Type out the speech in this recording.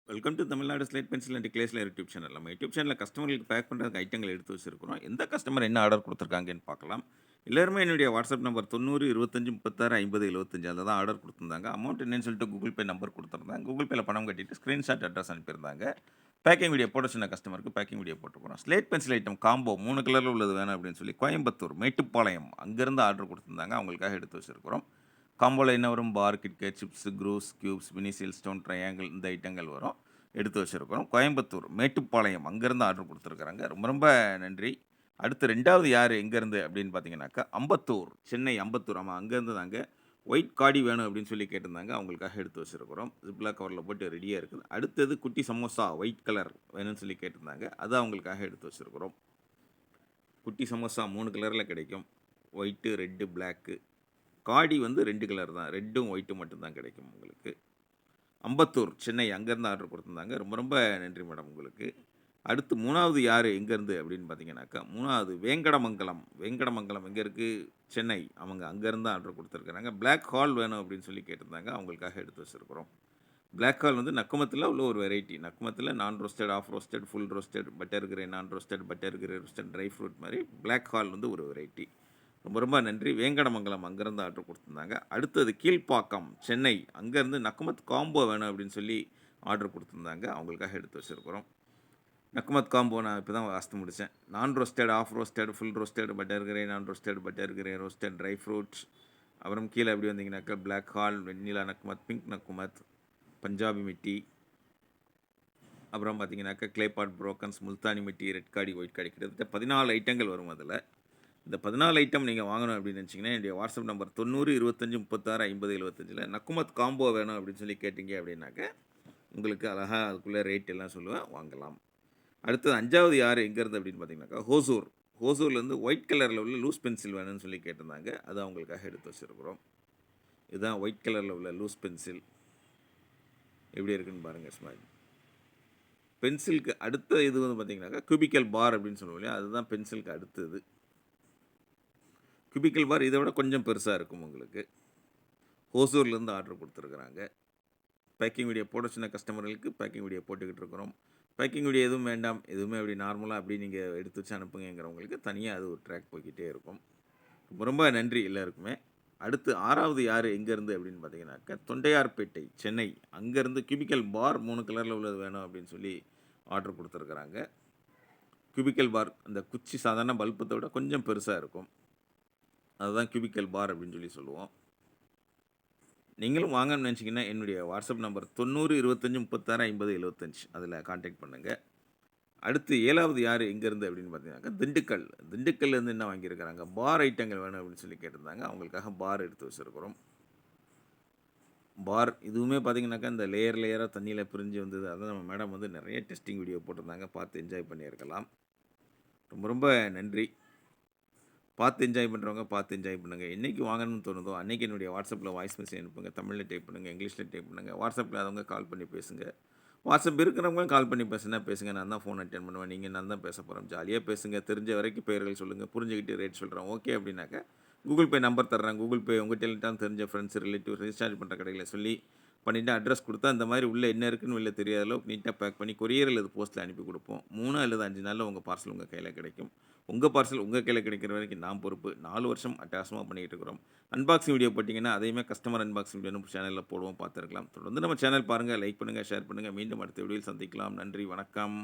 Welcome to Tamil Nadu slate pencil and கிளேஸ்ல YouTube channel. நம்ம YouTube சேனலில் கஸ்டமர்களுக்கு பேக் பண்ணுறதுக்கு ஐட்டங்கள் எடுத்து வச்சிருக்கிறோம். எந்த கஸ்டமர் என்ன ஆர்டர் கொடுத்துருக்காங்கன்னு பார்க்கலாம். எல்லாருமே என்னுடைய வாட்ஸ்அப் நம்பர் 90 25 36 50 75 அதில் தான் ஆர்டர் கொடுத்துருந்தாங்க. அமௌண்ட் என்னன்னு சொல்லிட்டு கூகுள் பே நம்பர் கொடுத்துருந்தாங்க. கூகுள் பேல பணம் கட்டிட்டு ஸ்க்ரீன்ஷாட் அட்ரஸ் அனுப்பியிருந்தாங்க. பேக்கிங் வீடியோ போட சொன்ன கஸ்டமருக்கு பேக்கிங் வீடியோ போட்டுருக்கிறோம். ஸ்லேட் பென்சில் ஐட்டம் காம்போ 3 கலரில் உள்ளது வேணும் அப்படின்னு சொல்லி கோயம்புத்தூர் மேட்டுப்பாளையம் அங்கேருந்து ஆர்டர் கொடுத்துருந்தாங்க. அவங்களுக்காக எடுத்து வச்சிருக்கிறோம். காம்போல என்ன வரும்? பார், கிட்கேட், சிப்ஸ், க்ரூஸ், கியூப்ஸ், வினிசில் ஸ்டோன், ட்ரையாங்கிள் இந்த ஐட்டங்கள் வரும். எடுத்து வச்சுருக்கிறோம். கோயம்புத்தூர் மேட்டுப்பாளையம் அங்கேருந்து ஆர்டர் கொடுத்துருக்குறாங்க. ரொம்ப ரொம்ப நன்றி. அடுத்து 2வது யார் எங்கேருந்து அப்படின்னு பார்த்தீங்கன்னாக்கா, அம்பத்தூர், சென்னை அம்பத்தூர். ஆமாம், அங்கேருந்து தாங்க. ஒயிட் காடி வேணும் அப்படின்னு சொல்லி கேட்டிருந்தாங்க. அவங்களுக்காக எடுத்து வச்சுருக்கிறோம். ஜிப்லா கவரில் போட்டு ரெடியாக இருக்குது. அடுத்தது குட்டி சமோசா ஒயிட் கலர் வேணும்னு சொல்லி கேட்டிருந்தாங்க. அது அவங்களுக்காக எடுத்து வச்சுருக்கிறோம். குட்டி சமோசா 3 கலரில் கிடைக்கும். White, red, black. காடி வந்து 2 கலர் தான். ரெட்டும் ஒயிட்டும் மட்டும்தான் கிடைக்கும் உங்களுக்கு. அம்பத்தூர், சென்னை அங்கேருந்து ஆர்டர் கொடுத்துருந்தாங்க. ரொம்ப ரொம்ப நன்றி மேடம் உங்களுக்கு. அடுத்து 3வது யார் எங்கேருந்து அப்படின்னு பார்த்தீங்கன்னாக்கா, 3வது வேங்கடமங்கலம். வேங்கடமங்கலம் எங்கே இருக்குது? சென்னை. அவங்க அங்கேருந்து ஆர்டர் கொடுத்துருக்குறாங்க. பிளாக் ஹால் வேணும் அப்படின்னு சொல்லி கேட்டிருந்தாங்க. அவங்களுக்காக எடுத்து வச்சுருக்கிறோம். பிளாக் ஹால் வந்து நக்குமத்தில் உள்ள ஒரு வெரைட்டி. நக்குமத்தில் non roasted, half roasted, full roasted, butter grey non roasted, butter grey roasted, dry fruit மாதிரி பிளாக் ஹால் வந்து ஒரு வெரைட்டி. ரொம்ப ரொம்ப நன்றி. வேங்கடமங்கலம் அங்கேருந்து ஆர்டர் கொடுத்துருந்தாங்க. அடுத்தது கீழ்ப்பாக்கம், சென்னை அங்கேருந்து நக்குமத் காம்போ வேணும் அப்படின்னு சொல்லி ஆர்டர் கொடுத்துருந்தாங்க. அவங்களுக்காக எடுத்து வச்சுருக்கிறோம். நக்குமத் காம்போ நான் இப்போ தான் வாசித்து முடித்தேன். Non roasted, half roasted, full roasted, butter grey non roasted, butter grey roasted, dry fruits. அப்புறம் கீழே எப்படி வந்தீங்கன்னாக்கா பிளாக் ஹால், வெண்ணிலா நக்குமத், பிங்க் நக்குமத், பஞ்சாபி மிட்டி, அப்புறம் பார்த்தீங்கன்னாக்கா கிளேபாட் புரோக்கன்ஸ், முல்தானி மிட்டி, ரெட் காடி, ஒயிட் காடி, கிட்டத்தட்ட 14 ஐட்டங்கள் வரும் அதில். இந்த 14 ஐட்டம் நீங்கள் வாங்கணும் அப்படின்னு நினச்சிங்கன்னா என்னுடைய வாட்ஸ்அப் நம்பர் 90 25 36 50 75 நக்குமத் காம்போ வேணும் அப்படின்னு சொல்லி கேட்டிங்க அப்படின்னாக்க உங்களுக்கு அழகாக அதுக்குள்ளே ரேட் எல்லாம் சொல்லுவேன், வாங்கலாம். அடுத்தது 5வது யார் எங்கேருந்து அப்படின்னு பார்த்தீங்கன்னாக்கா ஹோசூர். ஹோசூர்லேருந்து ஒயிட் கலரில் உள்ள லூஸ் பென்சில் வேணும்னு சொல்லி கேட்டிருந்தாங்க. அது அவங்களுக்காக எடுத்து வச்சுருக்குறோம். இதுதான் ஒயிட் கலரில் உள்ள லூஸ் பென்சில். எப்படி இருக்குன்னு பாருங்கள் ஸ்மைல். பென்சிலுக்கு அடுத்த இது வந்து பார்த்தீங்கன்னாக்கா கியூபிக்கல் பார் அப்படின்னு சொல்லுவோம் இல்லையா, அதுதான் பென்சிலுக்கு அடுத்தது. கியூபிக்கல் பார் இதை விட கொஞ்சம் பெருசாக இருக்கும் உங்களுக்கு. ஹோசூர்லேருந்து ஆர்டர் கொடுத்துருக்குறாங்க. பேக்கிங் வீடியோ போட சொன்ன கஸ்டமர்களுக்கு பேக்கிங் வீடியோ போட்டுக்கிட்டு இருக்கிறோம். பேக்கிங் வீடியோ எதுவும் வேண்டாம், எதுவுமே அப்படி நார்மலாக அப்படி நீங்கள் எடுத்து வச்சு அனுப்புங்கிறவங்களுக்கு தனியாக அது ஒரு ட்ராக் போய்கிட்டே இருக்கும். ரொம்ப ரொம்ப நன்றி எல்லாருக்குமே. அடுத்து 6வது யார் எங்கேருந்து அப்படின்னு பார்த்தீங்கன்னாக்கா தொண்டையார்பேட்டை, சென்னை அங்கேருந்து கியூபிக்கல் பார் 3 கலரில் உள்ளது வேணும் அப்படின்னு சொல்லி ஆர்டர் கொடுத்துருக்குறாங்க. கியூபிக்கல் பார் அந்த குச்சி சாதாரண பல்பத்தை விட கொஞ்சம் பெருசாக இருக்கும். அதுதான் கியூபிக்கல் பார் அப்படின்னு சொல்லி சொல்லுவோம். நீங்களும் வாங்கன்னு நினச்சிங்கன்னா என்னுடைய வாட்ஸ்அப் நம்பர் 90 25 36 50 75 அதில் கான்டாக்ட் பண்ணுங்கள். அடுத்து 7வது யார் எங்கேருந்து அப்படின்னு பார்த்தீங்கன்னாக்கா திண்டுக்கல். திண்டுக்கல்லேருந்து என்ன வாங்கியிருக்கிறாங்க, பார் ஐட்டங்கள் வேணும் அப்படின்னு சொல்லி கேட்டிருந்தாங்க. அவங்களுக்காக பார் எடுத்து வச்சுருக்கிறோம். பார் இதுவுமே பார்த்தீங்கன்னாக்கா இந்த லேயர் லேயராக தண்ணியில் பிரிஞ்சு வந்தது. அதான் நம்ம மேடம் வந்து நிறைய டெஸ்டிங் வீடியோ போட்டிருந்தாங்க, பார்த்து என்ஜாய் பண்ணியிருக்கலாம். ரொம்ப ரொம்ப நன்றி. பார்த்து என்ஜாய் பண்ணுறவங்க பார்த்து என்ஜாய் பண்ணுங்கள். என்றைக்கு வாங்கணும்னு தோணுதோ அன்றைக்கி என்னுடைய வாட்ஸ்அப்பில் வாய்ஸ் மெசேஜ் அனுப்புங்க. தமிழில் டைப் பண்ணுங்கள், இங்கிலீஷில் டைப் பண்ணுங்கள். வாட்ஸ்அப்பில் அதவங்க கால் பண்ணி பேசுங்க. வாட்ஸ்அப் இருக்கிறவங்க கால் பண்ணி பேசுனா பேசுங்க. நான் தான் ஃபோன் அட்டென்ட் பண்ணுவேன். நீங்கள் நான் தான் பேச போகிறோம். ஜாலியாக பேசுங்க. தெரிஞ்ச வரைக்கும் பெயர்கள் சொல்லுங்கள். புரிஞ்சுக்கிட்டு ரேட் சொல்கிறேன். ஓகே அப்படின்னாக்கா கூகுள் பே நம்பர் தர்றேன். கூகுள் பே உங்கள் டெலிட்டான் தெரிஞ்ச ஃப்ரெண்ட்ஸ் ரிலேட்டிவ் ரீசார்ஜ் பண்ணுற கடைகளை சொல்லி பண்ணிவிட்டு அட்ரஸ் கொடுத்தா இந்த மாதிரி உள்ளே என்ன இருக்குன்னு வெளில தெரியாத அளவுக்கு நீட்டாக பேக் பண்ணி கொரியர் அல்லது போஸ்ட்டில் அனுப்பி கொடுப்போம். 3 அல்லது 5 நாளில் உங்கள் பார்சல் உங்கள் கையில் கிடைக்கும். உங்கள் பார்சல் உங்கள் கையில் கிடைக்கிற வரைக்கும் நான் பொறுப்பு. 4 வருஷம் அட்டகாசமாக பண்ணிகிட்டு இருக்கிறோம். அன்பாக்சிங் வீடியோ போட்டிங்கன்னா அதையுமே கஸ்டமர் அன்பாக்சிங் வீடியோ சேனலில் போடுவோம், பார்த்துருக்கலாம். தொடர்ந்து நம்ம சேனல் பாருங்கள், லைக் பண்ணுங்கள், ஷேர் பண்ணுங்கள். மீண்டும் அடுத்த வீடியோவில் சந்திக்கலாம். நன்றி, வணக்கம்.